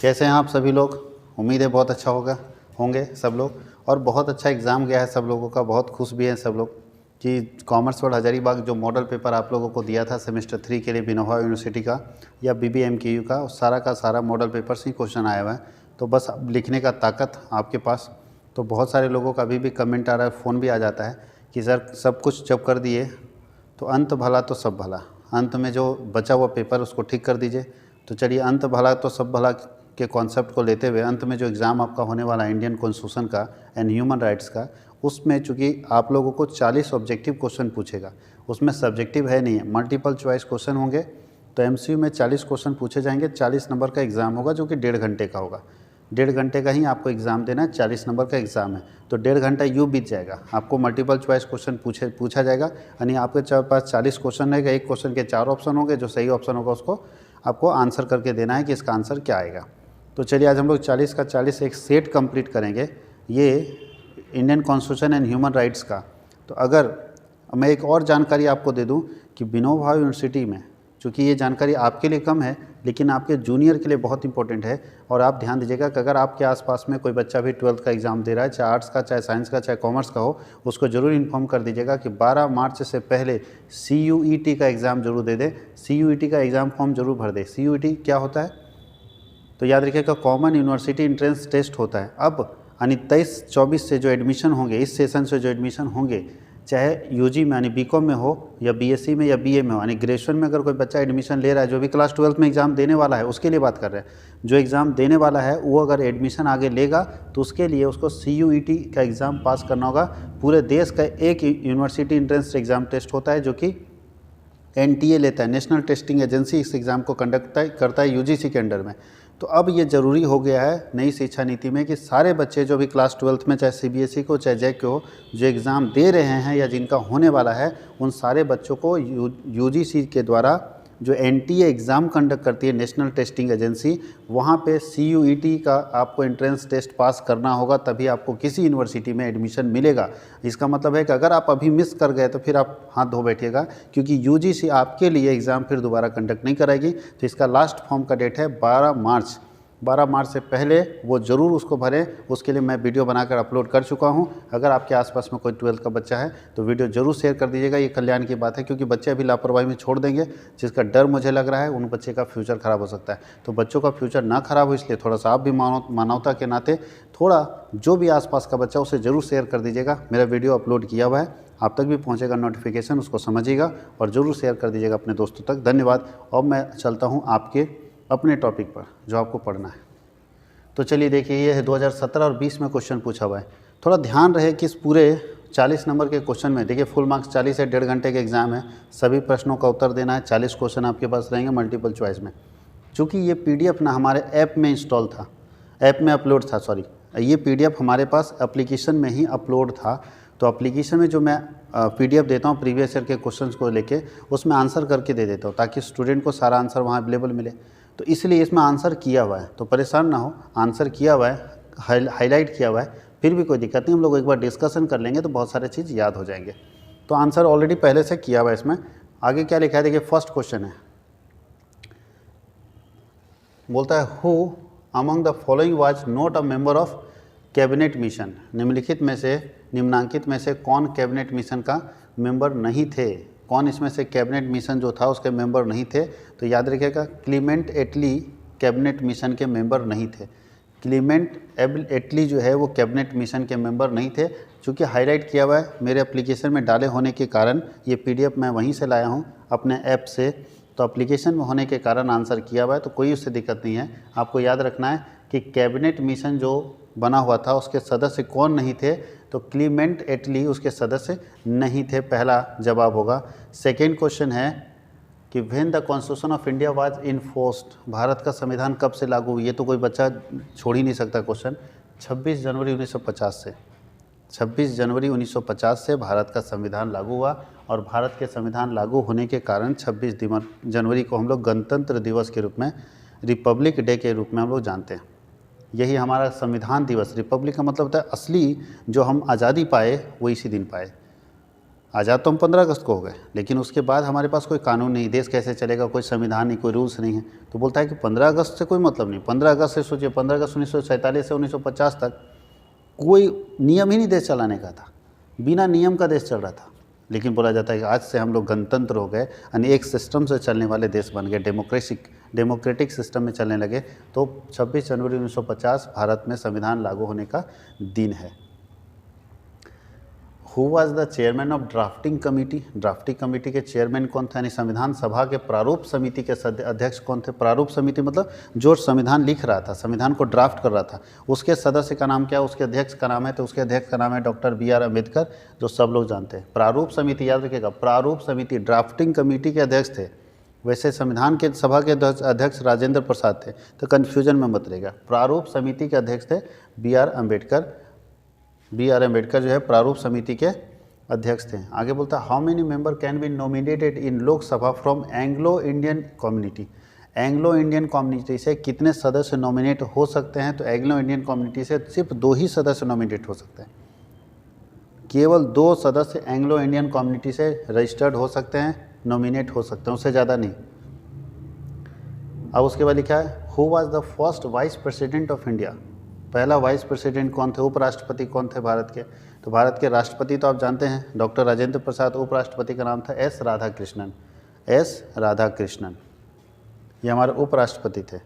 कैसे हैं आप सभी लोग? उम्मीद है बहुत अच्छा होंगे सब लोग। और बहुत अच्छा एग्ज़ाम गया है सब लोगों का, बहुत खुश भी हैं सब लोग कि कॉमर्स और हजारीबाग जो मॉडल पेपर आप लोगों को दिया था सेमेस्टर 3 के लिए विनोबा यूनिवर्सिटी का या BBMKU का सारा मॉडल पेपर से ही क्वेश्चन आया हुआ है। तो बस अब लिखने का ताकत आपके पास। तो बहुत सारे लोगों का अभी भी कमेंट आ रहा है, फ़ोन भी आ जाता है कि सर सब कुछ जब कर दिए तो अंत भला तो सब भला, अंत में जो बचा हुआ पेपर उसको ठीक कर दीजिए। तो चलिए, अंत भला तो सब भला के कॉन्सेप्ट को लेते हुए अंत में जो एग्ज़ाम आपका होने वाला है इंडियन कॉन्स्टिट्यूशन का एंड ह्यूमन राइट्स का, उसमें चूँकि आप लोगों को 40 ऑब्जेक्टिव क्वेश्चन पूछेगा, उसमें सब्जेक्टिव है नहीं है, मल्टीपल चॉइस क्वेश्चन होंगे। तो MCQ में 40 क्वेश्चन पूछे जाएंगे, 40 नंबर का एग्ज़ाम होगा जो कि 1.5 घंटे का होगा। 1.5 घंटे का ही आपको एग्ज़ाम देना है, 40 नंबर का एग्ज़ाम है। तो 1.5 घंटा यूँ बीत जाएगा, आपको मल्टीपल चॉइस क्वेश्चन पूछा जाएगा। यानी आपके पास 40 क्वेश्चन रहेगा, एक क्वेश्चन के 4 ऑप्शन होंगे, जो सही ऑप्शन होगा उसको आपको आंसर करके देना है कि इसका आंसर क्या आएगा। तो चलिए, आज हम लोग 40 का 40 एक सेट कंप्लीट करेंगे, ये Indian constitution and human rights का। तो अगर मैं एक और जानकारी आपको दे दूं कि विनोबा यूनिवर्सिटी में, चूँकि ये जानकारी आपके लिए कम है लेकिन आपके जूनियर के लिए बहुत इंपॉर्टेंट है, और आप ध्यान दीजिएगा कि अगर आपके आसपास में कोई बच्चा भी 12th का एग्ज़ाम दे रहा है, चाहे आर्ट्स का, चाहे साइंस का, चाहे कॉमर्स का हो, उसको ज़रूर इन्फॉर्म कर दीजिएगा कि 12 मार्च से पहले CUET का एग्ज़ाम जरूर दे दे, CUET का एग्ज़ाम फॉर्म जरूर भर दे। CUET क्या होता है तो याद रखिएगा, कॉमन यूनिवर्सिटी एंट्रेंस टेस्ट होता है। अब यानी 23-24 से जो एडमिशन होंगे, इस सेशन से जो एडमिशन होंगे, चाहे UG में यानी BCom में हो या BSc में या BA में हो, यानी ग्रेजुएशन में अगर कोई बच्चा एडमिशन ले रहा है, जो भी क्लास 12th में एग्ज़ाम देने वाला है उसके लिए बात कर रहे हैं। जो एग्ज़ाम देने वाला है वो अगर एडमिशन आगे लेगा तो उसके लिए उसको CUET का एग्ज़ाम पास करना होगा। पूरे देश का एक यूनिवर्सिटी एंट्रेंस एग्ज़ाम टेस्ट होता है जो कि NTA लेता है, नेशनल टेस्टिंग एजेंसी इस एग्ज़ाम को कंडक्ट करता है UGC के अंडर में। तो अब ये ज़रूरी हो गया है नई शिक्षा नीति में कि सारे बच्चे जो भी क्लास 12th में, चाहे CBSE को चाहे JEC को, जो एग्ज़ाम दे रहे हैं या जिनका होने वाला है, उन सारे बच्चों को UGC के द्वारा जो NTA एग्ज़ाम कंडक्ट करती है, नेशनल टेस्टिंग एजेंसी, वहाँ पे CUET का आपको एंट्रेंस टेस्ट पास करना होगा, तभी आपको किसी यूनिवर्सिटी में एडमिशन मिलेगा। इसका मतलब है कि अगर आप अभी मिस कर गए तो फिर आप हाथ धो बैठिएगा, क्योंकि UGC आपके लिए एग्ज़ाम फिर दोबारा कंडक्ट नहीं कराएगी। तो इसका लास्ट फॉर्म का डेट है 12 मार्च। 12 मार्च से पहले वो ज़रूर उसको भरें। उसके लिए मैं वीडियो बनाकर अपलोड कर चुका हूँ। अगर आपके आसपास में कोई 12th का बच्चा है तो वीडियो ज़रूर शेयर कर दीजिएगा। ये कल्याण की बात है, क्योंकि बच्चे अभी लापरवाही में छोड़ देंगे, जिसका डर मुझे लग रहा है उन बच्चे का फ्यूचर ख़राब हो सकता है। तो बच्चों का फ्यूचर ना ख़राब हो, इसलिए थोड़ा सा आप भी मानवता के नाते थोड़ा जो भी आसपास का बच्चा उसे ज़रूर शेयर कर दीजिएगा। मेरा वीडियो अपलोड किया हुआ है, आप तक भी पहुँचेगा नोटिफिकेशन, उसको समझिएगा और ज़रूर शेयर कर दीजिएगा अपने दोस्तों तक। धन्यवाद। और मैं चलता हूँ आपके अपने टॉपिक पर जो आपको पढ़ना है। तो चलिए देखिए, ये है 2017 और 20 में क्वेश्चन पूछा हुआ है। थोड़ा ध्यान रहे कि इस पूरे 40 नंबर के क्वेश्चन में, देखिए फुल मार्क्स 40 है, 1.5 घंटे के एग्ज़ाम है, सभी प्रश्नों का उत्तर देना है। 40 क्वेश्चन आपके पास रहेंगे मल्टीपल चॉइस में। चूँकि ये PDF ना हमारे ऐप में इंस्टॉल था, ऐप में अपलोड था, सॉरी, ये PDF हमारे पास एप्लीकेशन में ही अपलोड था। तो एप्लीकेशन में जो मैं PDF देता हूँ प्रीवियस ईयर के क्वेश्चंस को लेके, उसमें आंसर करके दे देता हूँ ताकि स्टूडेंट को सारा आंसर वहाँ अवेलेबल मिले। तो इसलिए इसमें आंसर किया हुआ है, तो परेशान ना हो, आंसर किया हुआ है, हाईलाइट किया हुआ है, फिर भी कोई दिक्कत नहीं। हम लोग एक बार डिस्कशन कर लेंगे तो बहुत सारे चीज़ याद हो जाएंगे। तो आंसर ऑलरेडी पहले से किया हुआ है इसमें। आगे क्या लिखा है देखिए, फर्स्ट क्वेश्चन है, बोलता है who among the following was not a member of cabinet mission. निम्नांकित में से कौन कैबिनेट मिशन का मेंबर नहीं थे? कौन इसमें से कैबिनेट मिशन जो था उसके मेंबर नहीं थे? तो याद रखिएगा, क्लीमेंट एटली कैबिनेट मिशन के मेंबर नहीं थे। क्लीमेंट एटली जो है वो कैबिनेट मिशन के मेंबर नहीं थे। चूँकि हाईलाइट किया हुआ है मेरे एप्लीकेशन में डाले होने के कारण, ये PDF मैं वहीं से लाया हूँ अपने ऐप से, तो एप्लीकेशन में होने के कारण आंसर किया हुआ है, तो कोई उससे दिक्कत नहीं है। आपको याद रखना है कि कैबिनेट मिशन जो बना हुआ था उसके सदस्य कौन नहीं थे? तो क्लीमेंट एटली उसके सदस्य नहीं थे, पहला जवाब होगा। सेकेंड क्वेश्चन है कि when the constitution of India was enforced, Bharat का संविधान कब से लागू हुई? ये तो कोई बच्चा छोड़ ही नहीं सकता क्वेश्चन। 26 जनवरी 1950 से, 26 जनवरी 1950 से भारत का संविधान लागू हुआ। और भारत के संविधान लागू होने के कारण 26 जनवरी को हम लोग गणतंत्र दिवस के रूप में, रिपब्लिक डे के रूप में हम लोग जानते हैं। यही हमारा संविधान दिवस, रिपब्लिक का मतलब होता है असली जो हम आज़ादी पाए वो इसी दिन पाए। आज़ाद तो हम 15 अगस्त को हो गए, लेकिन उसके बाद हमारे पास कोई कानून नहीं, देश कैसे चलेगा, कोई संविधान नहीं, कोई रूल्स नहीं है। तो बोलता है कि 15 अगस्त से कोई मतलब नहीं। 15 अगस्त से सोचिए, 15 अगस्त 1947 से 1950 तक कोई नियम ही नहीं देश चलाने का था, बिना नियम का देश चल रहा था। लेकिन बोला जाता है कि आज से हम लोग गणतंत्र हो गए, यानी एक सिस्टम से चलने वाले देश बन गए, डेमोक्रेटिक सिस्टम में चलने लगे। तो 26 जनवरी 1950 भारत में संविधान लागू होने का दिन है। Who was the chairman of drafting committee? Drafting committee के चेयरमैन कौन थे? यानी संविधान सभा के प्रारूप समिति के अध्यक्ष कौन थे? प्रारूप समिति मतलब जो संविधान लिख रहा था, संविधान को ड्राफ्ट कर रहा था, उसके सदस्य का नाम क्या? उसके अध्यक्ष का नाम है, तो उसके अध्यक्ष का नाम है डॉक्टर BR अम्बेडकर, जो सब लोग जानते हैं। प्रारूप समिति याद रखिएगा, प्रारूप समिति ड्राफ्टिंग कमेटी के अध्यक्ष थे। वैसे संविधान के सभा के अध्यक्ष राजेंद्र प्रसाद थे, तो कन्फ्यूजन में मत रहेगा। प्रारूप समिति के अध्यक्ष थे BR अम्बेडकर। BR अम्बेडकर जो है प्रारूप समिति के अध्यक्ष थे। आगे बोलता है how many member can be nominated in Lok Sabha from Anglo Indian community? Anglo Indian community से कितने सदस्य नॉमिनेट हो सकते हैं? तो एंग्लो इंडियन कम्युनिटी से सिर्फ 2 ही सदस्य नॉमिनेट हो सकते हैं। केवल 2 सदस्य एंग्लो इंडियन कम्युनिटी से रजिस्टर्ड हो सकते हैं, नॉमिनेट हो सकते हैं, उससे ज़्यादा नहीं। अब उसके बाद लिखा है who was the first vice president of India? पहला वाइस प्रेसिडेंट कौन थे? उपराष्ट्रपति कौन थे भारत के? तो भारत के राष्ट्रपति तो आप जानते हैं डॉक्टर राजेंद्र प्रसाद। उपराष्ट्रपति का नाम था S राधाकृष्णन। S राधाकृष्णन, ये हमारे उपराष्ट्रपति थे।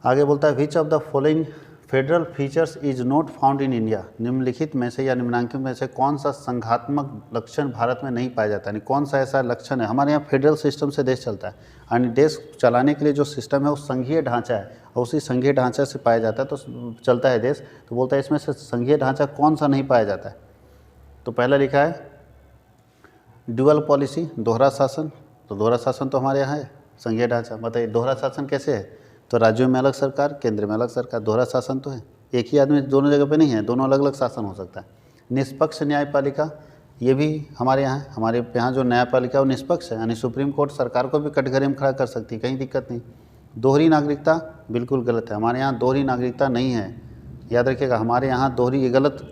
आगे बोलता है which of the following federal features is not found in India? निम्नलिखित में से या निम्नांकित में से कौन सा संघात्मक लक्षण भारत में नहीं पाया जाता? यानी कौन सा ऐसा लक्षण है? हमारे यहाँ फेडरल सिस्टम से देश चलता है, यानी देश चलाने के लिए जो सिस्टम है वो संघीय ढांचा है, और उसी संघीय ढांचा से पाया जाता है तो चलता है देश। तो बोलता है इसमें से संघीय ढांचा कौन सा नहीं पाया जाता है? तो पहला लिखा है ड्यूअल पॉलिसी, दोहरा शासन। तो दोहरा शासन तो हमारे यहाँ है संघीय ढांचा। बताइए दोहरा शासन कैसे है? तो राज्यों में अलग सरकार, केंद्र में अलग सरकार, दोहरा शासन तो है। एक ही आदमी दोनों जगह पे नहीं है, दोनों अलग अलग शासन हो सकता है। निष्पक्ष न्यायपालिका, ये भी हमारे यहाँ है। हमारे यहाँ जो न्यायपालिका वो निष्पक्ष है, यानी सुप्रीम कोर्ट सरकार को भी कटघरे में खड़ा कर सकती है, कहीं दिक्कत नहीं। दोहरी नागरिकता बिल्कुल गलत है, हमारे यहाँ दोहरी नागरिकता नहीं है। याद रखिएगा हमारे यहाँ दोहरी, ये गलत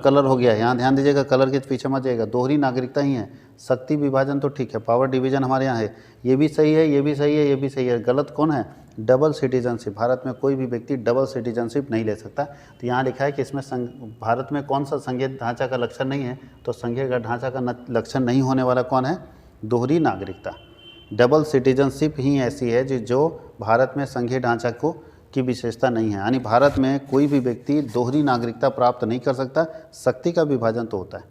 कलर हो गया है, यहाँ ध्यान दीजिएगा, कलर के पीछे मत जाइएगा। दोहरी नागरिकता ही है। शक्ति विभाजन तो ठीक है, पावर डिवीजन हमारे यहाँ है, ये भी सही है, ये भी सही है, ये भी सही है। गलत कौन है? Double citizenship. भारत में कोई भी व्यक्ति डबल सिटीजनशिप नहीं ले सकता। तो यहाँ लिखा है कि इसमें भारत में कौन सा संघीय ढांचा का लक्षण नहीं है? तो संघीय ढांचा का लक्षण नहीं होने वाला कौन है? दोहरी नागरिकता। डबल सिटीजनशिप ही ऐसी है जो भारत में संघीय ढांचा की विशेषता नहीं है, यानी भारत में कोई भी व्यक्ति दोहरी नागरिकता प्राप्त नहीं कर सकता। शक्ति का विभाजन तो होता है,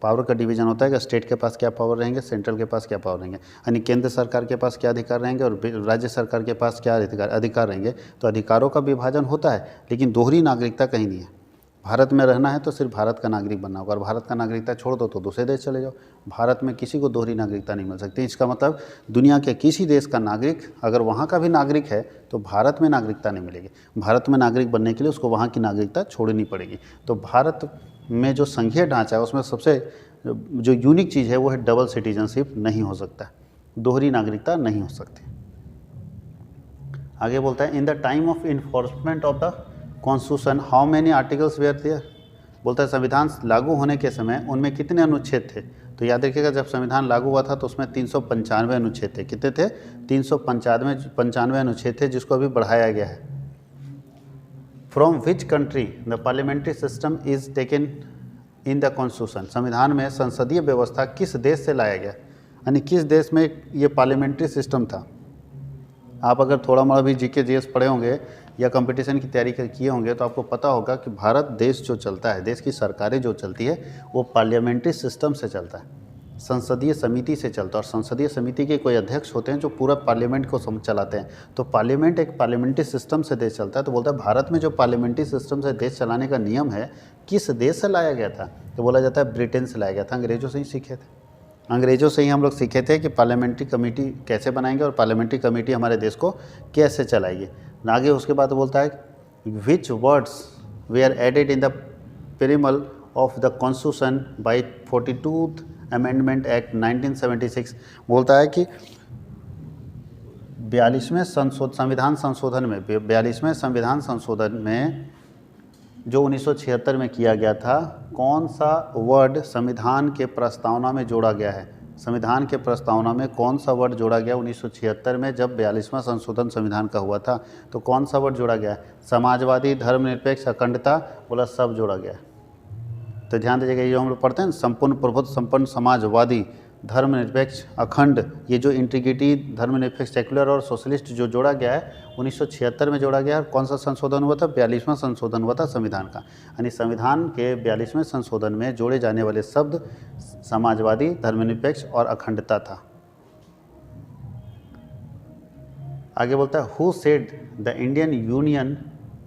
पावर का डिवीजन होता है कि स्टेट के पास क्या पावर रहेंगे, सेंट्रल के पास क्या पावर रहेंगे, यानी केंद्र सरकार के पास क्या अधिकार रहेंगे और राज्य सरकार के पास क्या अधिकार रहेंगे। तो अधिकारों का विभाजन होता है, लेकिन दोहरी नागरिकता कहीं नहीं है। भारत में रहना है तो सिर्फ भारत का नागरिक बनना होगा, और भारत का नागरिकता छोड़ दो तो दूसरे देश चले जाओ। भारत में किसी को दोहरी नागरिकता नहीं मिल सकती। इसका मतलब दुनिया के किसी देश का नागरिक अगर वहाँ का भी नागरिक है तो भारत में नागरिकता नहीं मिलेगी। भारत में नागरिक बनने के लिए उसको वहाँ की नागरिकता छोड़नी पड़ेगी। तो भारत में जो संघीय ढांचा है उसमें सबसे जो यूनिक चीज़ है वो है डबल सिटीजनशिप नहीं हो सकता, दोहरी नागरिकता नहीं हो सकती। आगे बोलता है in the time of enforcement of the constitution how many articles were there? बोलता है संविधान लागू होने के समय उनमें कितने अनुच्छेद थे? तो याद रखिएगा जब संविधान लागू हुआ था तो उसमें 395 अनुच्छेद थे। कितने थे? 395 अनुच्छेद थे, जिसको अभी बढ़ाया गया है। From which country the parliamentary system is taken in the constitution? संविधान में संसदीय व्यवस्था किस देश से लाया गया, यानी किस देश में ये पार्लियामेंट्री सिस्टम था? आप अगर थोड़ा मोड़ा भी जीके जीएस पढ़े होंगे या कंपटीशन की तैयारी किए होंगे तो आपको पता होगा कि भारत देश जो चलता है, देश की सरकारें जो चलती है वो पार्लियामेंट्री सिस्टम से चलता है, संसदीय समिति से चलता है। और संसदीय समिति के कोई अध्यक्ष होते हैं जो पूरा पार्लियामेंट को चलाते हैं। तो पार्लियामेंट एक पार्लियामेंट्री सिस्टम से देश चलता है। तो बोलता है भारत में जो पार्लियामेंट्री सिस्टम से देश चलाने का नियम है किस देश से लाया गया था? तो बोला जाता है ब्रिटेन से लाया गया था। अंग्रेजों से ही सीखे थे, अंग्रेजों से ही हम लोग सीखे थे कि पार्लियामेंट्री कमेटी कैसे बनाएंगे और पार्लियामेंट्री कमेटी हमारे देश को कैसे चलाएगी। आगे उसके बाद बोलता है which words they are added in the preamble of the constitution by 42th amendment act 1976। बोलता है कि 42वें संविधान संशोधन में 42वें संविधान संशोधन में जो 1976 में किया गया था, कौन सा वर्ड संविधान के प्रस्तावना में जोड़ा गया है? संविधान के प्रस्तावना में कौन सा वर्ड जोड़ा गया 1976 में जब 42वां संशोधन संविधान का हुआ था? तो कौन सा वर्ड जोड़ा गया है? समाजवादी, धर्मनिरपेक्ष, अखंडता, बोला सब जोड़ा गया है। तो ध्यान दीजिएगा, ये जो हम लोग पढ़ते हैं संपूर्ण प्रभुत्व संपन्न समाजवादी, धर्मनिरपेक्ष, अखंड, ये जो इंटीग्रिटी, धर्मनिरपेक्ष, सेक्युलर और सोशलिस्ट जो जोड़ा गया है 1976 में जोड़ा गया है। कौन सा संशोधन हुआ था? 42वां संशोधन हुआ था संविधान का। यानी संविधान के 42वें संशोधन में जोड़े जाने वाले शब्द समाजवादी, धर्मनिरपेक्ष और अखंडता था। आगे बोलता है, who said the Indian union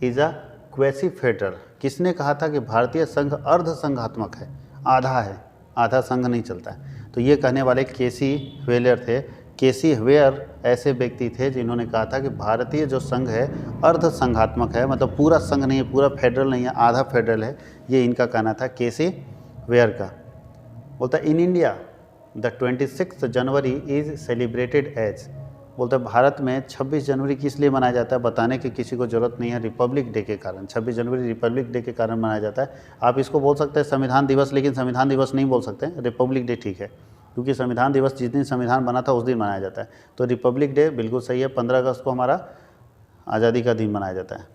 is a quasi federal? किसने कहा था कि भारतीय संघ अर्ध संघात्मक है, आधा है, आधा संघ नहीं चलता है? तो ये कहने वाले केसी व्हेलर थे। केसी व्हेलर ऐसे व्यक्ति थे जिन्होंने कहा था कि भारतीय जो संघ है अर्ध संघात्मक है, मतलब पूरा संघ नहीं है, पूरा फेडरल नहीं है, आधा फेडरल है। ये इनका कहना था, केसी व्हेलर का। बोलता in India the 26 January is celebrated as, बोलते भारत में 26 जनवरी किस लिए मनाया जाता है? बताने की किसी को ज़रूरत नहीं है, रिपब्लिक डे के कारण। 26 जनवरी रिपब्लिक डे के कारण मनाया जाता है। आप इसको बोल सकते हैं संविधान दिवस, लेकिन संविधान दिवस नहीं बोल सकते, रिपब्लिक डे ठीक है, क्योंकि संविधान दिवस जिस दिन संविधान बना था उस दिन मनाया जाता है। तो रिपब्लिक डे बिल्कुल सही है। 15 अगस्त को हमारा आज़ादी का दिन मनाया जाता है।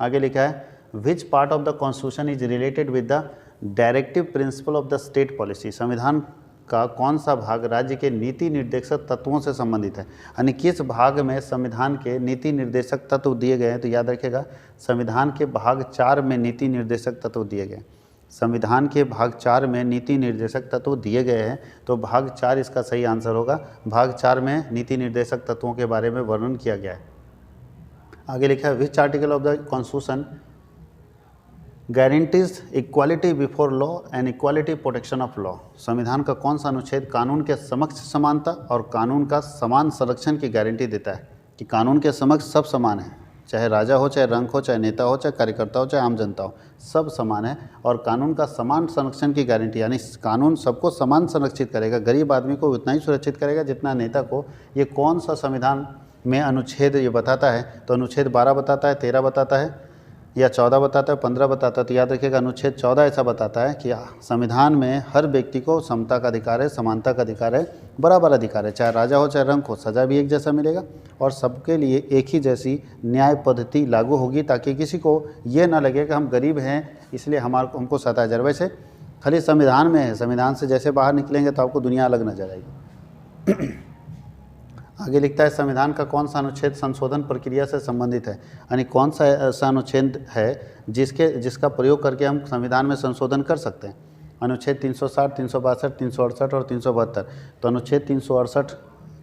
आगे लिखा है, which part of the constitution is related with the directive principle of the state policy? संविधान का कौन सा भाग राज्य के नीति निर्देशक तत्वों से संबंधित है? यानी किस भाग में संविधान के नीति निर्देशक तत्व दिए गए हैं? तो याद रखिएगा, संविधान के भाग 4 में नीति निर्देशक तत्व दिए गए। संविधान के भाग 4 में नीति निर्देशक तत्व दिए गए हैं, तो भाग 4 इसका सही आंसर होगा। भाग 4 में नीति निर्देशक तत्वों के बारे में वर्णन किया गया है। आगे लिखा है, which article of the constitution guarantees equality before law and equality protection of law? संविधान का कौन सा अनुच्छेद कानून के समक्ष समानता और कानून का समान संरक्षण की गारंटी देता है? कि कानून के समक्ष सब समान है, चाहे राजा हो, चाहे रंक हो, चाहे नेता हो, चाहे कार्यकर्ता हो, चाहे आम जनता हो, सब समान है। और कानून का समान संरक्षण की गारंटी, यानी कानून सबको समान संरक्षित करेगा, गरीब आदमी को उतना ही सुरक्षित करेगा जितना नेता को। ये कौन सा संविधान में अनुच्छेद ये बताता है? तो अनुच्छेद 12 बताता है, 13 बताता है, या 14 बताता है, 15 बताता है? तो याद रखिएगा, अनुच्छेद 14 ऐसा बताता है कि संविधान में हर व्यक्ति को समता का अधिकार है, समानता का अधिकार है, बराबर अधिकार है, चाहे राजा हो चाहे रंक हो, सज़ा भी एक जैसा मिलेगा और सबके लिए एक ही जैसी न्याय पद्धति लागू होगी, ताकि किसी को ये ना लगे कि हम गरीब हैं इसलिए हमको सता जा रहा है। वैसे खाली संविधान में है, संविधान से जैसे बाहर निकलेंगे तो आपको दुनिया अलग नजर आएगी। आगे लिखता है, संविधान का कौन सा अनुच्छेद संशोधन प्रक्रिया से संबंधित है? यानी कौन सा ऐसा अनुच्छेद है जिसका प्रयोग करके हम संविधान में संशोधन कर सकते हैं? अनुच्छेद 360, 362, 368 और 372। तो अनुच्छेद 368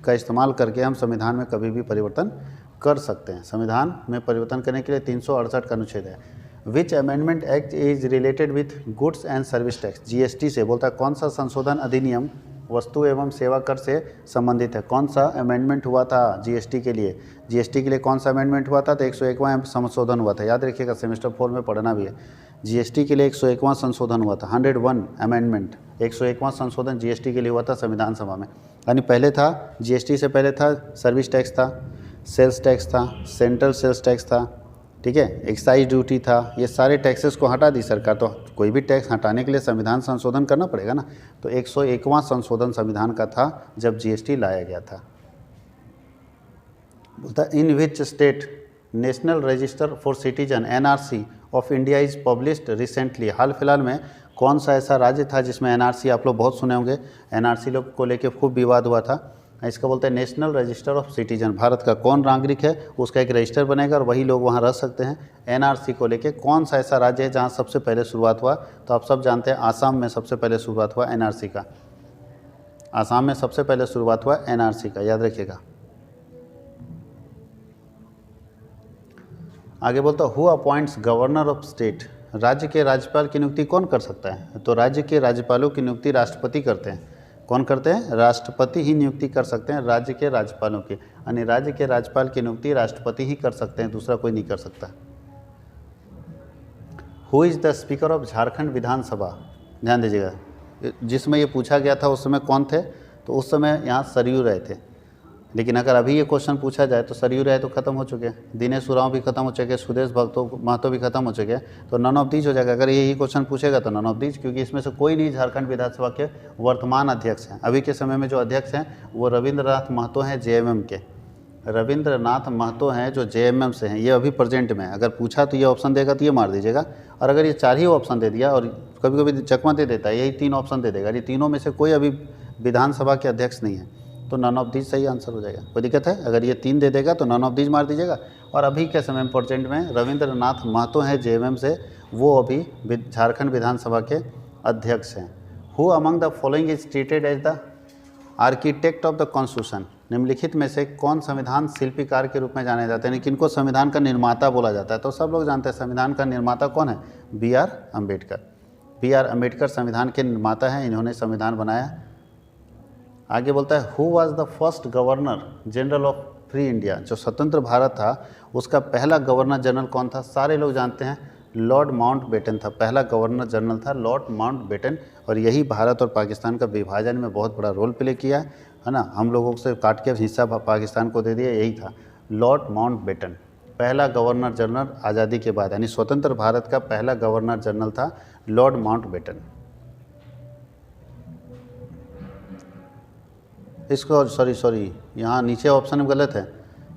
का इस्तेमाल करके हम संविधान में कभी भी परिवर्तन कर सकते हैं। संविधान में परिवर्तन करने के लिए 368 का अनुच्छेद है। विच amendment act is related with goods and service tax? GST से। बोलता है कौन सा संशोधन अधिनियम वस्तु एवं सेवा कर से संबंधित है? कौन सा अमेंडमेंट हुआ था जीएसटी के लिए? जीएसटी के लिए कौन सा अमेंडमेंट हुआ था? तो 101वां संशोधन हुआ था। याद रखिएगा, सेमेस्टर 4 में पढ़ना भी है। जीएसटी के लिए 101वां संशोधन हुआ था, 101 अमेंडमेंट। 101वां संशोधन जीएसटी के लिए हुआ था संविधान सभा में। यानी पहले था, जीएसटी से पहले था सर्विस टैक्स था, सेल्स टैक्स था, सेंट्रल सेल्स टैक्स था, ठीक है, एक्साइज ड्यूटी था। ये सारे टैक्सेस को हटा दी सरकार। तो कोई भी टैक्स हटाने के लिए संविधान संशोधन करना पड़ेगा ना। तो 101वां संशोधन संविधान का था जब जीएसटी लाया गया था। बोलता in which state national register for citizen NRC of India is published recently? हाल फिलहाल में कौन सा ऐसा राज्य था जिसमें एनआरसी, आप लोग बहुत सुने होंगे, एनआरसी लोग को लेकर खूब विवाद हुआ था। इसका बोलते हैं national register of citizen. Bharat का कौन नागरिक है उसका एक रजिस्टर बनेगा और वही लोग वहाँ रह सकते हैं। एनआरसी को लेके कौन सा ऐसा राज्य है जहाँ सबसे पहले शुरुआत हुआ? तो आप सब जानते हैं, आसाम में सबसे पहले शुरुआत हुआ एनआरसी का। आसाम में सबसे पहले शुरुआत हुआ एनआरसी का, याद रखिएगा। आगे बोलता who appoints governor of state? राज्य के राज्यपाल की नियुक्ति कौन कर सकता है? तो राज्य के राज्यपालों की नियुक्ति राष्ट्रपति करते हैं। कौन करते हैं? राष्ट्रपति ही नियुक्ति कर सकते हैं राज्य के राज्यपालों की। यानी राज्य के राज्यपाल की नियुक्ति राष्ट्रपति ही कर सकते हैं, दूसरा कोई नहीं कर सकता। Who is the speaker of Jharkhand Vidhan Sabha? ध्यान दीजिएगा, जिसमें ये पूछा गया था उस समय कौन थे? तो उस समय यहाँ सरयू रहे थे। लेकिन अगर अभी ये क्वेश्चन पूछा जाए तो सरयू राय तो खत्म हो चुके हैं, दिनेश उरांव भी खत्म हो चुके हैं, सुदेश महतो भी खत्म हो चुके हैं, तो नन ऑफ दीज हो जाएगा। अगर यही क्वेश्चन पूछेगा तो नन ऑफ दीज, क्योंकि इसमें से कोई नहीं झारखंड विधानसभा के वर्तमान अध्यक्ष हैं। अभी के समय में जो अध्यक्ष हैं वो रविंद्रनाथ महतो हैं JMM के, रविंद्रनाथ महतो हैं जो JMM से हैं, ये अभी प्रेजेंट में। अगर पूछा तो ये ऑप्शन देगा तो ये मार दीजिएगा, और अगर ये 4 ही ऑप्शन दे दिया और कभी कभी चकमा दे देता है, यही 3 ऑप्शन दे देगा, ये तीनों में से कोई अभी विधानसभा के अध्यक्ष नहीं है, तो नन ऑफ दीज सही आंसर हो जाएगा। कोई दिक्कत है? अगर ये 3 दे देगा तो नन ऑफ दीज मार दीजिएगा। और अभी के समय में प्रेजेंट में रविंद्रनाथ महतो हैं JMM से, वो अभी झारखंड विधानसभा के अध्यक्ष हैं। Who among the following is treated as the architect of the constitution, निम्नलिखित में से कौन संविधान शिल्पीकार के रूप में जाने जाते हैं, किनको संविधान का निर्माता बोला जाता है? तो सब लोग जानते हैं संविधान का निर्माता कौन है, BR अम्बेडकर। BR अम्बेडकर संविधान के निर्माता हैं, इन्होंने संविधान बनाया। आगे बोलता है who was the first governor general of free India, जो स्वतंत्र भारत था उसका पहला गवर्नर जनरल कौन था? सारे लोग जानते हैं लॉर्ड माउंटबेटन था, पहला गवर्नर जनरल था लॉर्ड माउंटबेटन, और यही भारत और पाकिस्तान का विभाजन में बहुत बड़ा रोल प्ले किया है ना। हम लोगों से काट के हिस्सा पाकिस्तान को दे दिया, यही था लॉर्ड माउंटबेटन, पहला गवर्नर जनरल आज़ादी के बाद, यानी स्वतंत्र भारत का पहला गवर्नर जनरल था लॉर्ड माउंटबेटन। इसको सॉरी यहाँ नीचे ऑप्शन गलत है,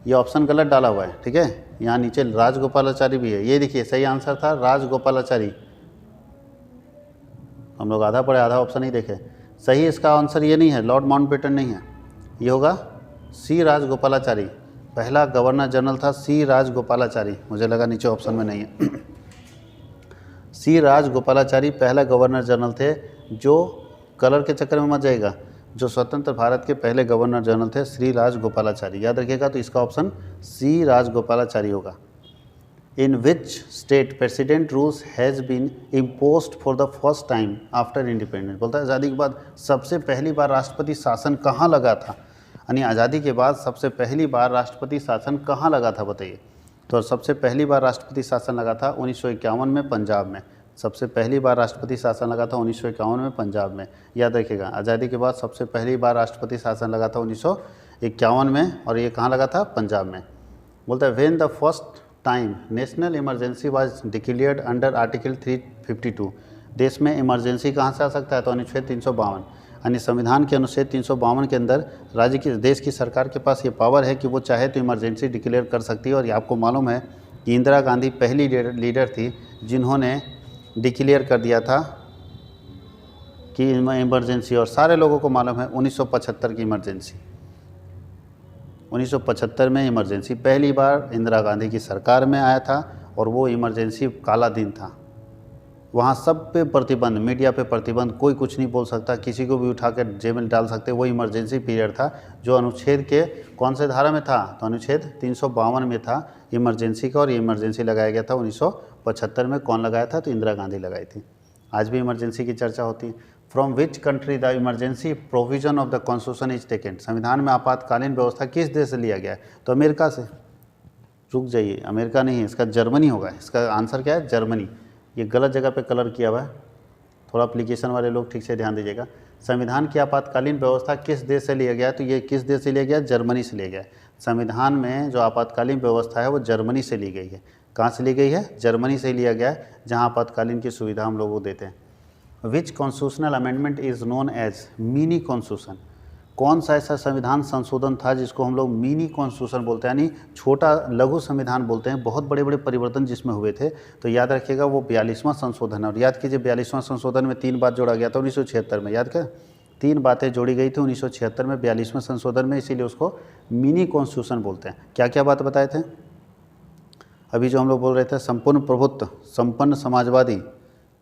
ये ऑप्शन गलत डाला हुआ है, ठीक है। यहाँ नीचे राजगोपालाचारी भी है, ये देखिए सही आंसर था राजगोपालाचारी। हम लोग आधा पढ़े आधा ऑप्शन ही देखे, सही इसका आंसर ये नहीं है, लॉर्ड माउंटबेटन नहीं है, ये होगा C राजगोपालाचारी, पहला गवर्नर जनरल था C राजगोपालाचारी। मुझे लगा नीचे ऑप्शन में नहीं है। C राजगोपालाचारी पहला गवर्नर जनरल थे, जो कलर के चक्कर में मत जाएगा, जो स्वतंत्र भारत के पहले गवर्नर जनरल थे श्री राजगोपालाचारी, याद रखिएगा। तो इसका ऑप्शन C राजगोपालाचारी होगा। In which state president rules has been imposed for the first time after independence, बोलता है आज़ादी के बाद सबसे पहली बार राष्ट्रपति शासन कहाँ लगा था, यानी आज़ादी के बाद सबसे पहली बार राष्ट्रपति शासन कहाँ लगा था बताइए। तो सबसे पहली बार राष्ट्रपति शासन लगा था 1951 में पंजाब में, सबसे पहली बार राष्ट्रपति शासन लगा था 1951 में पंजाब में, याद रखिएगा। आज़ादी के बाद सबसे पहली बार राष्ट्रपति शासन लगा था 1951 में, और ये कहाँ लगा था, पंजाब में। बोलता है when the first time national emergency was declared under article 352, देश में इमरजेंसी कहाँ से आ सकता है, तो अनुच्छेद 352, यानी संविधान के अनुच्छेद 352 के अंदर राज्य की देश की सरकार के पास ये पावर है कि वो चाहे तो इमरजेंसी डिक्लेयर कर सकती है। और ये आपको मालूम है कि इंदिरा गांधी पहली लीडर थी जिन्होंने डिक्लेयर कर दिया था कि इमरजेंसी, और सारे लोगों को मालूम है 1975 की इमरजेंसी, 1975 में इमरजेंसी पहली बार इंदिरा गांधी की सरकार में आया था, और वो इमरजेंसी काला दिन था। वहाँ सब पे प्रतिबंध, मीडिया पे प्रतिबंध, कोई कुछ नहीं बोल सकता, किसी को भी उठाकर जेल में डाल सकते, वो इमरजेंसी पीरियड था जो अनुच्छेद के कौन से धारा में था, तो अनुच्छेद 352 में था इमरजेंसी का, और ये इमरजेंसी लगाया गया था 1975 में। कौन लगाया था, तो इंदिरा गांधी लगाई थी। आज भी इमरजेंसी की चर्चा होती है। From which country the emergency provision of the constitution is taken, संविधान में आपातकालीन व्यवस्था किस देश से लिया गया है, तो अमेरिका से। रुक जाइए, अमेरिका नहीं है, इसका जर्मनी होगा, इसका आंसर क्या है, जर्मनी। ये गलत जगह पे कलर किया हुआ है, थोड़ा एप्लीकेशन वाले लोग ठीक से ध्यान दीजिएगा। संविधान की आपातकालीन व्यवस्था किस देश से लिया गया है, तो ये किस देश से लिया गया है, जर्मनी से लिया गया है। संविधान में जो आपातकालीन व्यवस्था है वो जर्मनी से ली गई है। कहाँ से ली गई है, जर्मनी से लिया गया है, जहाँ आपातकालीन की सुविधा हम लोगों को देते हैं। Which constitutional amendment is known as mini constitution, कौन सा ऐसा संविधान संशोधन था जिसको हम लोग मिनी कॉन्स्टिट्यूशन बोलते हैं, यानी छोटा लघु संविधान बोलते हैं। बहुत बड़े बड़े परिवर्तन जिसमें हुए थे, तो याद रखिएगा वो 42वां संशोधन है। और याद कीजिए 42वां संशोधन में 3 बात जोड़ा गया था 1976 में, याद कर 3 बातें जोड़ी गई थी 1976 में 42वें संशोधन में, इसीलिए उसको मिनी कॉन्स्टिट्यूशन बोलते हैं। क्या क्या बात बताए थे अभी जो हम लोग बोल रहे थे, संपूर्ण प्रभुत्व, संपन्न समाजवादी,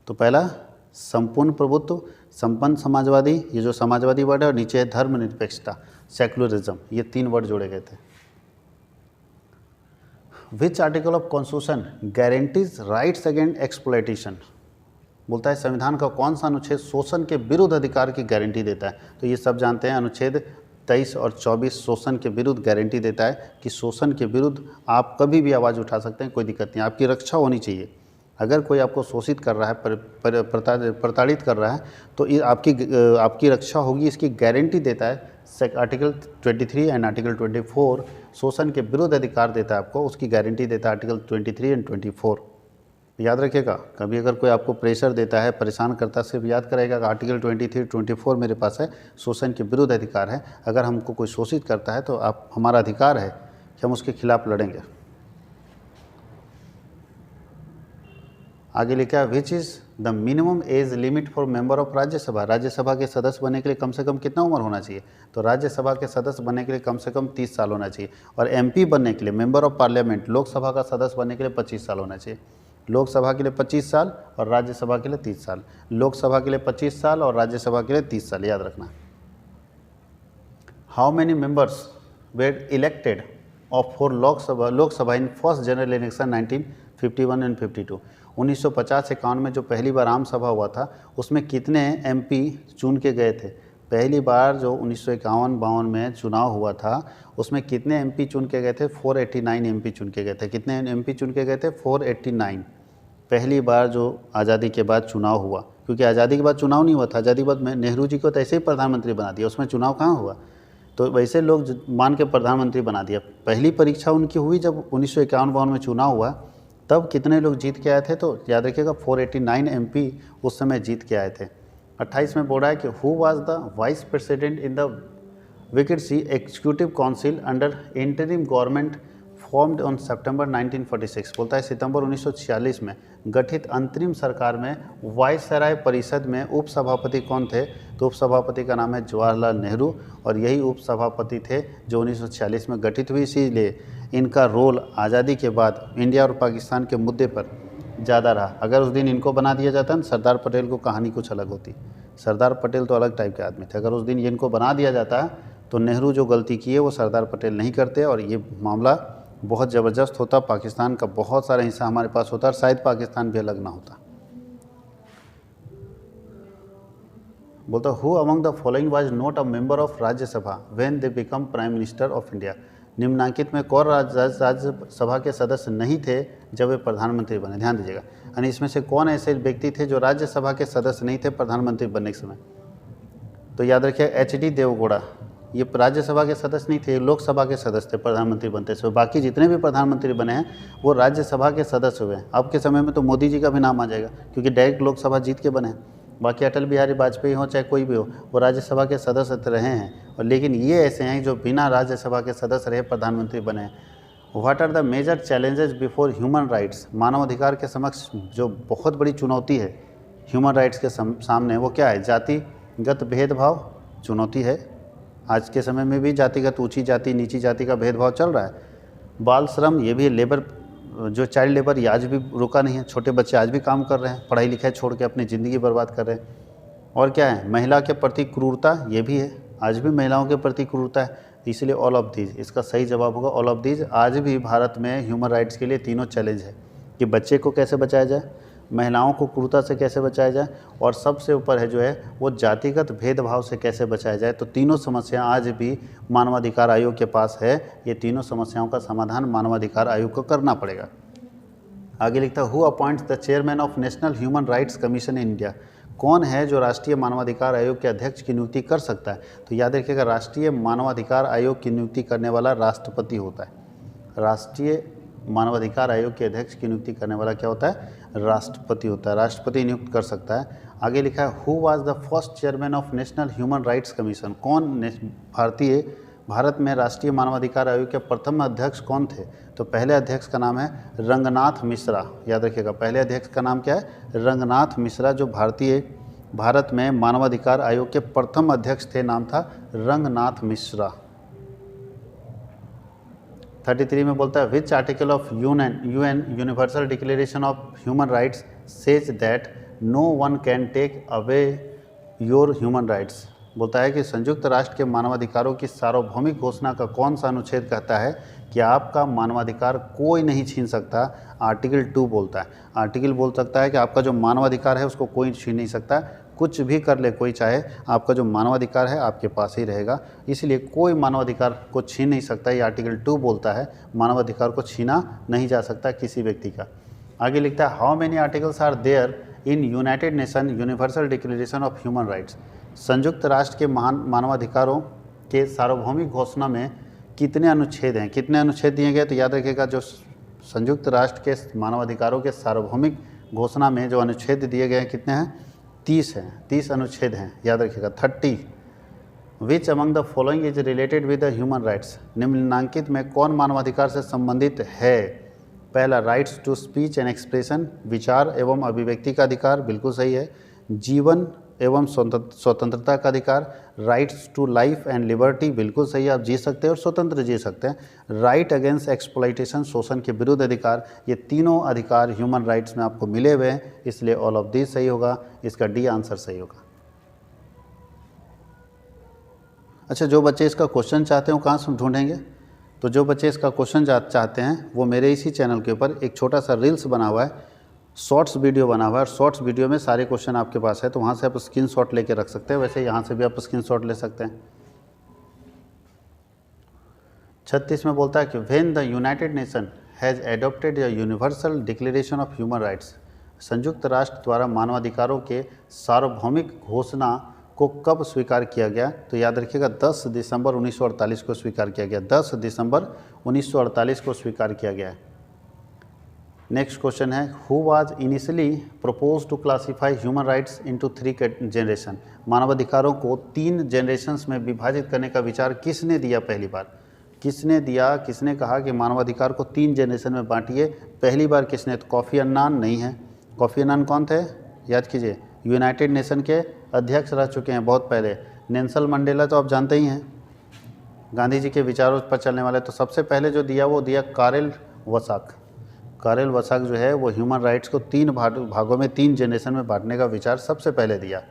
तो पहला संपूर्ण प्रभुत्व, संपन्न समाजवादी, ये जो समाजवादी वर्ड है, और नीचे है धर्मनिरपेक्षता, सेक्युलरिज्म, ये 3 वर्ड जोड़े गए थे। विच article of constitution guarantees rights against exploitation, बोलता है संविधान का कौन सा अनुच्छेद शोषण के विरुद्ध अधिकार की गारंटी देता है, तो ये सब जानते हैं अनुच्छेद 23 और 24 शोषण के विरुद्ध गारंटी देता है कि शोषण के विरुद्ध आप कभी भी आवाज़ उठा सकते हैं, कोई दिक्कत नहीं, आपकी रक्षा होनी चाहिए। अगर कोई आपको शोषित कर रहा है, प्रताड़ित कर रहा है, तो ये आपकी रक्षा होगी, इसकी गारंटी देता है आर्टिकल 23 एंड आर्टिकल 24 शोषण के विरुद्ध अधिकार देता है आपको, उसकी गारंटी देता है आर्टिकल 23 एंड 24। याद रखिएगा, कभी अगर कोई आपको प्रेशर देता है, परेशान करता है, सिर्फ याद करेगा कि आर्टिकल 23 24 मेरे पास है, शोषण के विरुद्ध अधिकार है। अगर हमको कोई शोषित करता है तो आप हमारा अधिकार है कि हम उसके खिलाफ लड़ेंगे। आगे लिखा है which is the minimum age limit for member of Rajya Sabha. Rajya Sabha के सदस्य बनने के लिए कम से कम कितना उम्र होना चाहिए? तो राज्यसभा के सदस्य बनने के लिए कम से कम 30 साल होना चाहिए। और एमपी बनने के लिए, मेंबर ऑफ पार्लियामेंट, लोकसभा का सदस्य बनने के लिए 25 साल होना चाहिए। लोकसभा के लिए 25 साल और राज्यसभा के लिए 30 साल। लोकसभा के लिए 25 साल और राज्यसभा के लिए 30 साल, याद रखना। How many members were elected of for Lok Sabha in first general election 1951 and 52। 1950-51 में जो पहली बार आम सभा हुआ था उसमें कितने एमपी चुन के गए थे? पहली बार जो 1951-52 में चुनाव हुआ था उसमें कितने एमपी चुन के गए थे? 489 एमपी चुन के गए थे। कितने एमपी चुन के गए थे? 489। पहली बार जो आज़ादी के बाद चुनाव हुआ, क्योंकि आज़ादी के बाद चुनाव नहीं हुआ था। आज़ादी के बाद में नेहरू जी को तो ऐसे ही प्रधानमंत्री बना दिया, उसमें चुनाव कहाँ हुआ? तो वैसे लोग मान के प्रधानमंत्री बना दिया। पहली परीक्षा उनकी हुई जब 1951-52 में चुनाव हुआ, तब कितने लोग जीत के आए थे? तो याद रखिएगा 489 एमपी उस समय जीत के आए थे। 28 में बोल रहा है कि who was the vice president in the vacancy executive council under interim government formed on सितंबर 1946। बोलता है सितंबर 1946 में गठित अंतरिम सरकार में वायसराय परिषद में उपसभापति कौन थे? तो उपसभापति का नाम है जवाहरलाल नेहरू, और यही उपसभापति थे जो 1946 में गठित हुई। इसीलिए इनका रोल आज़ादी के बाद इंडिया और पाकिस्तान के मुद्दे पर ज़्यादा रहा। अगर उस दिन इनको बना दिया जाता ना सरदार पटेल को, कहानी कुछ अलग होती। सरदार पटेल तो अलग टाइप के आदमी थे। अगर उस दिन इनको बना दिया जाता तो नेहरू जो गलती की है वो सरदार पटेल नहीं करते, और ये मामला बहुत ज़बरदस्त होता। पाकिस्तान का बहुत सारा हिस्सा हमारे पास होता और शायद पाकिस्तान भी अलग ना होता। बोलता who among the following was not a member of Rajya Sabha when they become prime minister of India. निम्नांकित में कौन राज्यसभा के सदस्य नहीं थे जब वे प्रधानमंत्री बने? ध्यान दीजिएगा, यानी इसमें से कौन ऐसे व्यक्ति थे जो राज्यसभा के सदस्य नहीं थे प्रधानमंत्री बनने के समय? तो याद रखिए एच.डी. देवगौड़ा, ये राज्यसभा के सदस्य नहीं थे, लोकसभा के सदस्य थे प्रधानमंत्री बनते समय। बाकी जितने भी प्रधानमंत्री बने हैं वो राज्यसभा के सदस्य हुए हैं। अब के समय में तो मोदी जी का भी नाम आ जाएगा क्योंकि डायरेक्ट लोकसभा जीत के बने हैं। बाकी अटल बिहारी वाजपेयी हो चाहे कोई भी हो, वो राज्यसभा के सदस्य रहे हैं, और लेकिन ये ऐसे हैं जो बिना राज्यसभा के सदस्य रहे प्रधानमंत्री बने हैं। What are the major challenges before human rights. मानव अधिकार के समक्ष जो बहुत बड़ी चुनौती है ह्यूमन राइट्स के सामने, वो क्या है? जातिगत भेदभाव चुनौती है। आज के समय में भी जातिगत ऊंची जाति नीची जाति का भेदभाव चल रहा है। बाल श्रम, ये भी लेबर, जो चाइल्ड लेबर, ये आज भी रुका नहीं है। छोटे बच्चे आज भी काम कर रहे हैं, पढ़ाई लिखाई छोड़ के अपनी ज़िंदगी बर्बाद कर रहे हैं। और क्या है? महिला के प्रति क्रूरता, ये भी है। आज भी महिलाओं के प्रति क्रूरता है, इसलिए ऑल ऑफ दीज इसका सही जवाब होगा, ऑल ऑफ दीज। आज भी भारत में ह्यूमन राइट्स के लिए तीनों चैलेंज है कि बच्चे को कैसे बचाया जाए, महिलाओं को क्रूरता से कैसे बचाया जाए, और सबसे ऊपर है जो है वो जातिगत भेदभाव से कैसे बचाया जाए। तो तीनों समस्या आज भी मानवाधिकार आयोग के पास है। ये तीनों समस्याओं का समाधान मानवाधिकार आयोग को करना पड़ेगा। आगे लिखता है who appoints the chairman of national human rights commission in India. कौन है जो राष्ट्रीय मानवाधिकार आयोग के अध्यक्ष की नियुक्ति कर सकता है? तो याद रखिएगा राष्ट्रीय मानवाधिकार आयोग की नियुक्ति करने वाला राष्ट्रपति होता है। राष्ट्रीय मानवाधिकार आयोग के अध्यक्ष की नियुक्ति करने वाला क्या होता है? राष्ट्रपति होता है। राष्ट्रपति नियुक्त कर सकता है। आगे लिखा है who was the first chairman of national human rights commission. कौन भारत में राष्ट्रीय मानवाधिकार आयोग के प्रथम अध्यक्ष कौन थे? तो पहले अध्यक्ष का नाम है रंगनाथ मिश्रा। याद रखिएगा पहले अध्यक्ष का नाम क्या है? रंगनाथ मिश्रा, जो भारत में मानवाधिकार आयोग के प्रथम अध्यक्ष थे, नाम था रंगनाथ मिश्रा। 33 में बोलता है which article of UN universal declaration of human rights says that no one can take away your human rights. बोलता है कि संयुक्त राष्ट्र के मानवाधिकारों की सार्वभौमिक घोषणा का कौन सा अनुच्छेद कहता है कि आपका मानवाधिकार कोई नहीं छीन सकता? आर्टिकल 2 बोलता है। आर्टिकल बोल सकता है कि आपका जो मानवाधिकार है उसको कोई छीन नहीं सकता। कुछ भी कर ले कोई चाहे, आपका जो मानवाधिकार है आपके पास ही रहेगा, इसलिए कोई मानवाधिकार को छीन नहीं सकता। ये आर्टिकल 2 बोलता है मानवाधिकार को छीना नहीं जा सकता किसी व्यक्ति का। आगे लिखता है how many articles are there in united nation universal declaration of human rights. संयुक्त राष्ट्र के मानवाधिकारों के सार्वभौमिक घोषणा में कितने अनुच्छेद हैं? कितने अनुच्छेद दिए गए? तो याद रखिएगा, जो संयुक्त राष्ट्र के मानवाधिकारों के सार्वभौमिक घोषणा में जो अनुच्छेद दिए गए हैं कितने हैं? 30 हैं, 30 अनुच्छेद हैं, याद रखिएगा 30। Which among the following is related with the human rights? निम्नलिखित में कौन मानवाधिकार से संबंधित है? पहला, rights to speech and expression, विचार एवं अभिव्यक्ति का अधिकार, बिल्कुल सही है। जीवन एवं स्वतंत्रता का अधिकार, rights to life and liberty, बिल्कुल सही है, आप जी सकते हैं और स्वतंत्र जी सकते हैं। राइट अगेंस्ट एक्सप्लॉइटेशन, शोषण के विरुद्ध अधिकार, ये तीनों अधिकार ह्यूमन राइट्स में आपको मिले हुए हैं, इसलिए ऑल ऑफ दिस सही होगा, इसका डी आंसर सही होगा। अच्छा, जो बच्चे इसका क्वेश्चन चाहते हैं वो कहाँ से ढूंढेंगे? तो जो बच्चे इसका क्वेश्चन चाहते हैं वो मेरे इसी चैनल के ऊपर एक छोटा सा रील्स बना हुआ है, शॉर्ट्स वीडियो बना हुआ है, और शॉर्ट्स वीडियो में सारे क्वेश्चन आपके पास है, तो वहाँ से आप स्क्रीनशॉट लेके रख सकते हैं। वैसे यहाँ से भी आप स्क्रीनशॉट ले सकते हैं। 36 में बोलता है कि when the United nation has adopted the universal declaration of human rights, संयुक्त राष्ट्र द्वारा मानवाधिकारों के सार्वभौमिक घोषणा को कब स्वीकार किया गया? तो याद रखिएगा 10 दिसंबर 1948 को स्वीकार किया गया। 10 दिसंबर 1948 को स्वीकार किया गया है। नेक्स्ट क्वेश्चन है, who was initially propose to classify human rights into 3 generation? मानवाधिकारों को 3 जनरेशन्स में विभाजित करने का विचार किसने दिया पहली बार? किसने दिया, किसने कहा कि मानवाधिकार को 3 जनरेशन में बांटिए? पहली बार किसने? तो कोफी अन्नान नहीं है। कोफी अन्नान कौन थे? याद कीजिए, यूनाइटेड नेशन के अध्यक्ष रह चुके हैं बहुत पहले। नेल्सन मंडेला तो आप जानते ही हैं, गांधी जी के विचारों पर चलने वाले। तो सबसे पहले जो दिया वो दिया कारेल वसाक। कारेल वसाक जो है वो ह्यूमन राइट्स को 3 भागों में 3 जनरेशन में बांटने का विचार सबसे पहले दिया।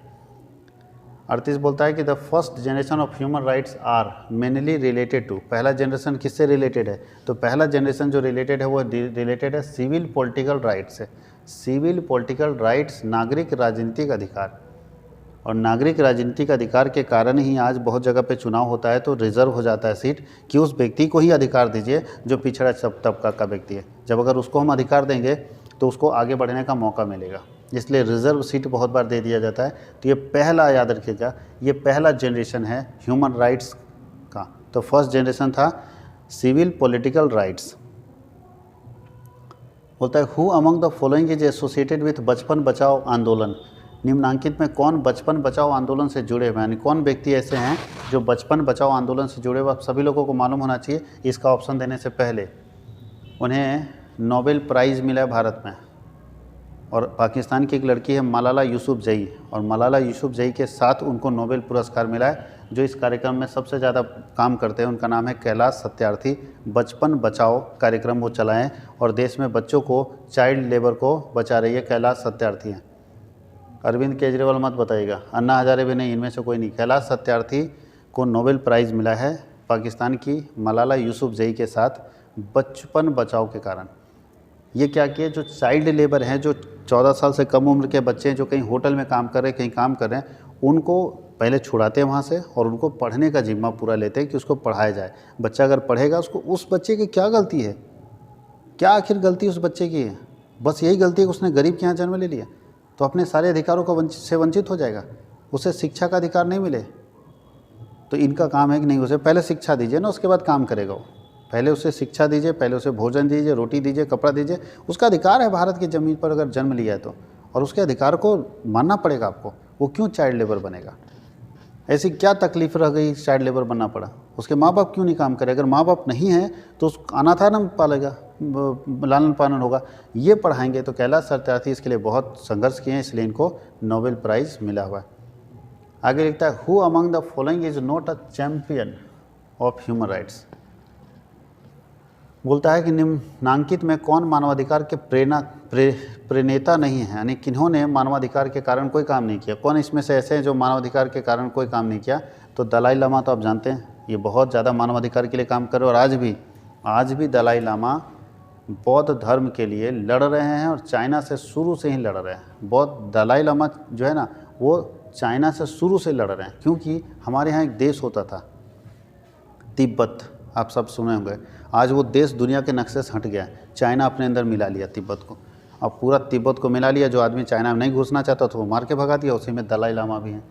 38 बोलता है कि the first generation of human rights are mainly related to, पहला जनरेशन किससे रिलेटेड है? तो पहला जनरेशन जो रिलेटेड है वो रिलेटेड है सिविल पॉलिटिकल राइट्स से। सिविल पॉलिटिकल राइट्स, नागरिक राजनीतिक अधिकार, और नागरिक राजनीतिक अधिकार के कारण ही आज बहुत जगह पे चुनाव होता है तो रिजर्व हो जाता है सीट, कि उस व्यक्ति को ही अधिकार दीजिए जो पिछड़ा तबका का व्यक्ति है। जब अगर उसको हम अधिकार देंगे तो उसको आगे बढ़ने का मौका मिलेगा, इसलिए रिजर्व सीट बहुत बार दे दिया जाता है। तो ये पहला, याद रखिएगा, ये पहला जनरेशन है ह्यूमन राइट्स का। तो फर्स्ट जनरेशन था सिविल पॉलिटिकल राइट्स। बोलता है who among the following is associated with बचपन बचाओ आंदोलन? निम्नलिखित में कौन बचपन बचाओ आंदोलन से जुड़े हुए हैं? यानी कौन व्यक्ति ऐसे हैं जो बचपन बचाओ आंदोलन से जुड़े हुए? आप सभी लोगों को मालूम होना चाहिए। इसका ऑप्शन देने से पहले उन्हें नोबेल प्राइज़ मिला है भारत में, और पाकिस्तान की एक लड़की है मलाला यूसुफजई, और मलाला यूसुफजई के साथ उनको नोबेल पुरस्कार मिला है। जो इस कार्यक्रम में सबसे ज़्यादा काम करते हैं उनका नाम है कैलाश सत्यार्थी। बचपन बचाओ कार्यक्रम वो चलाएं और देश में बच्चों को, चाइल्ड लेबर को बचा रही है, कैलाश सत्यार्थी हैं। अरविंद केजरीवाल मत बताइएगा, अन्ना हजारे भी नहीं, इनमें से कोई नहीं। कैलाश सत्यार्थी को नोबेल प्राइज़ मिला है पाकिस्तान की मलाला यूसुफजई के साथ बचपन बचाओ के कारण। ये क्या किए, जो चाइल्ड लेबर हैं, जो 14 साल से कम उम्र के बच्चे हैं, जो कहीं होटल में काम कर रहे हैं, कहीं काम कर रहे हैं, उनको पहले छुड़ाते हैं वहाँ से और उनको पढ़ने का जिम्मा पूरा लेते हैं कि उसको पढ़ाया जाए। बच्चा अगर पढ़ेगा, उसको, उस बच्चे की क्या गलती है? क्या आखिर गलती उस बच्चे की है? बस यही गलती है कि उसने गरीब के यहाँ जन्म ले लिया, तो अपने सारे अधिकारों को से वंचित हो जाएगा। उसे शिक्षा का अधिकार नहीं मिले तो इनका काम है कि नहीं, उसे पहले शिक्षा दीजिए ना, उसके बाद काम करेगा वो। पहले उसे शिक्षा दीजिए, पहले उसे भोजन दीजिए, रोटी दीजिए, कपड़ा दीजिए। उसका अधिकार है भारत की ज़मीन पर अगर जन्म लिया है तो, और उसके अधिकार को मानना पड़ेगा आपको। वो क्यों चाइल्ड लेबर बनेगा? ऐसी क्या तकलीफ रह गई चाइल्ड लेबर बनना पड़ा? उसके माँ बाप क्यों नहीं काम करे? अगर माँ बाप नहीं हैं तो उस अनाथालय में पालेगा, लालन पालन होगा। ये पढ़ाएंगे। तो कैलाश सत्यार्थी इसके लिए बहुत संघर्ष किए हैं, इसलिए इनको नोबेल प्राइज़ मिला हुआ है। आगे लिखता है who among the following is not a champion of human rights? बोलता है कि निम्नांकित में कौन मानवाधिकार के प्रेरणेता नहीं है, यानी किन्होंने मानवाधिकार के कारण कोई काम नहीं किया। कौन इसमें से ऐसे हैं जो मानवाधिकार के कारण कोई काम नहीं किया? तो दलाई लामा, तो आप जानते हैं ये बहुत ज़्यादा मानवाधिकार के लिए काम कर रहे हैं, और आज भी दलाई लामा बौद्ध धर्म के लिए लड़ रहे हैं और चाइना से शुरू से ही लड़ रहे हैं। बौद्ध दलाई लामा जो है ना, वो चाइना से शुरू से लड़ रहे हैं, क्योंकि हमारे यहाँ एक देश होता था तिब्बत, आप सब सुने होंगे। आज वो देश दुनिया के नक्शे से हट गया है, चाइना अपने अंदर मिला लिया तिब्बत को। अब पूरा तिब्बत को मिला लिया। जो आदमी चाइना में नहीं घुसना चाहता था वो मार के भगा दिया। उसी में दलाई लामा भी हैं।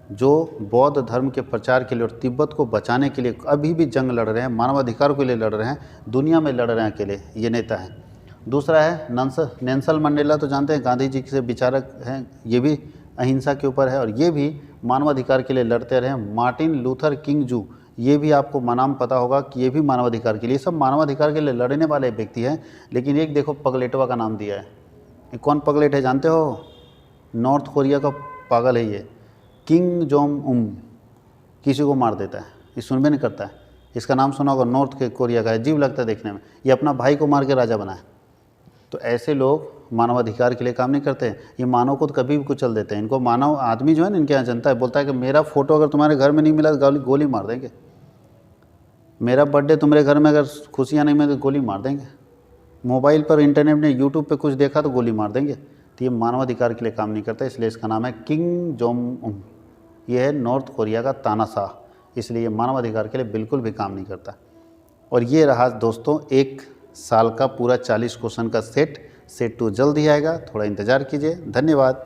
जो बौद्ध धर्म के प्रचार के लिए और तिब्बत को बचाने के लिए अभी भी जंग लड़ रहे हैं, मानवाधिकार के लिए लड़ रहे हैं, दुनिया में लड़ रहे हैं अकेले, ये नेता हैं। दूसरा है नेल्सन मंडेला, तो जानते हैं गांधी जी से विचारक हैं, ये भी अहिंसा के ऊपर है और ये भी मानवाधिकार के लिए लड़ते रहे। मार्टिन लूथर किंग जू, ये भी आपको नाम पता होगा कि ये भी मानवाधिकार के लिए, सब मानवाधिकार के लिए लड़ने वाले व्यक्ति हैं। लेकिन एक देखो पगलेटवा का नाम दिया है, ये कौन पगलेट है जानते हो? नॉर्थ कोरिया का पागल है ये, किंग जोंग उन, किसी को मार देता है, ये सुनबे नहीं करता है। इसका नाम सुना होगा, नॉर्थ के कोरिया का है, अजीब लगता है देखने में, ये अपना भाई को मार के राजा बना है। तो ऐसे लोग मानवाधिकार के लिए काम नहीं करते, ये मानव को तो कभी भी कुचल देते हैं। इनको मानव आदमी जो है ना, इनके यहाँ जनता है, बोलता है कि मेरा फ़ोटो अगर तुम्हारे घर में नहीं मिला तो गोली मार देंगे, मेरा बर्थडे तुम्हारे घर में अगर खुशियाँ नहीं मिली तो गोली मार देंगे, मोबाइल पर इंटरनेट में यूट्यूब पे कुछ देखा तो गोली मार देंगे। तो ये मानवाधिकार के लिए काम नहीं करता, इसलिए इसका नाम है किंग जोंग उन। ये है नॉर्थ कोरिया का तानाशाह, इसलिए ये मानवाधिकार के लिए बिल्कुल भी काम नहीं करता। और ये रहा दोस्तों 1 साल का पूरा 40 क्वेश्चन का सेट 2 जल्द ही आएगा, थोड़ा इंतज़ार कीजिए। धन्यवाद।